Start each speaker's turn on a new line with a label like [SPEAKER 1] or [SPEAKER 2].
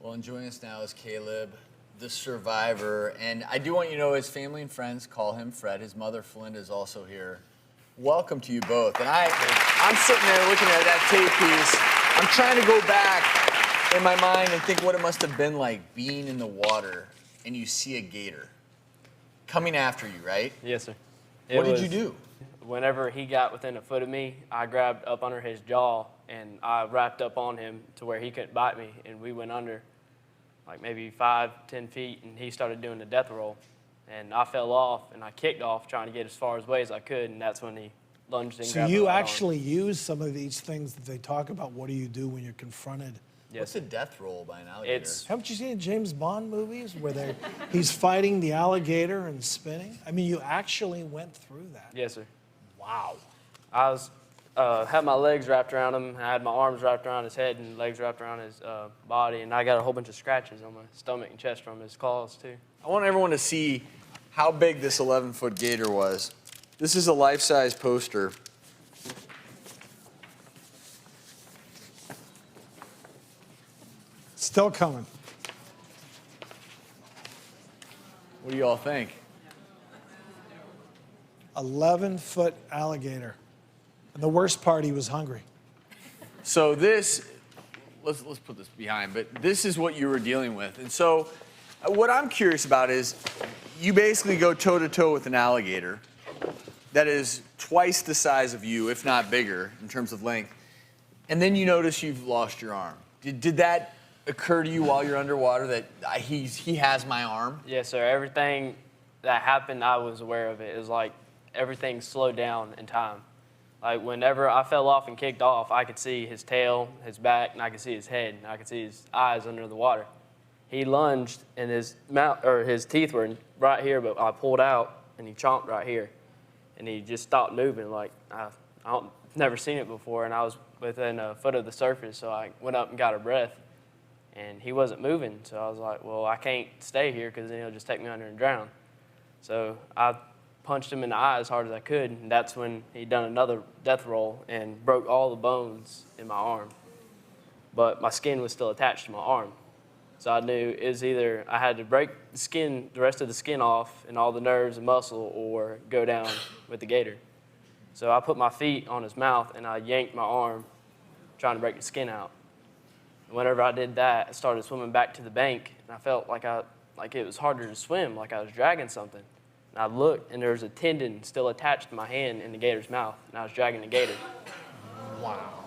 [SPEAKER 1] Well, and joining us now is Caleb, the survivor. And I do want you to know his family and friends call him Fred. His mother, Flinda, is also here. Welcome to you both. And I'm sitting there looking at that tape piece. I'm trying to go back in my mind and think what it must have been like being in the water and you see a gator coming after you, right?
[SPEAKER 2] Yes, sir.
[SPEAKER 1] What did you do?
[SPEAKER 2] Whenever he got within a foot of me, I grabbed up under his jaw and I wrapped up on him to where he couldn't bite me, and we went under like maybe 5-10 feet, and he started doing the death roll. And I fell off, and I kicked off trying to get as far away as I could, and that's when he lunged and
[SPEAKER 3] So
[SPEAKER 2] grabbed
[SPEAKER 3] you
[SPEAKER 2] my
[SPEAKER 3] actually use some of these things that they talk about. What do you do when you're confronted?
[SPEAKER 2] Yes.
[SPEAKER 1] What's a death roll by an alligator?
[SPEAKER 3] Haven't you seen James Bond movies where he's fighting the alligator and spinning? I mean, you actually went through that.
[SPEAKER 2] Yes, sir.
[SPEAKER 3] Wow.
[SPEAKER 2] I was had my legs wrapped around him, I had my arms wrapped around his head and legs wrapped around his body, and I got a whole bunch of scratches on my stomach and chest from his claws, too.
[SPEAKER 1] I want everyone to see how big this 11-foot gator was. This is a life-size poster.
[SPEAKER 3] Still coming.
[SPEAKER 1] What do you all think?
[SPEAKER 3] 11-foot alligator. And the worst part, he was hungry.
[SPEAKER 1] So this, let's put this behind, but this is what you were dealing with. And so what I'm curious about is you basically go toe-to-toe with an alligator that is twice the size of you, if not bigger, in terms of length. And then you notice you've lost your arm. Did that occur to you while you're underwater that he has my arm?
[SPEAKER 2] Yes, sir. Everything that happened, I was aware of it. It was like everything slowed down in time. Like whenever I fell off and kicked off, I could see his tail, his back, and I could see his head, and I could see his eyes under the water. He lunged, and his mouth or his teeth were right here, but I pulled out, and he chomped right here, and he just stopped moving. Like I've never seen it before, and I was within a foot of the surface, so I went up and got a breath, and he wasn't moving. So I was like, well, I can't stay here because then he'll just take me under and drown. So I punched him in the eye as hard as I could, and that's when he done another death roll and broke all the bones in my arm. But my skin was still attached to my arm. So I knew it was either I had to break the skin, the rest of the skin off and all the nerves and muscle, or go down with the gator. So I put my feet on his mouth and I yanked my arm, trying to break the skin out. And whenever I did that, I started swimming back to the bank, and I felt like it was harder to swim, like I was dragging something. And I looked, and there was a tendon still attached to my hand in the gator's mouth, and I was dragging the gator.
[SPEAKER 3] Wow.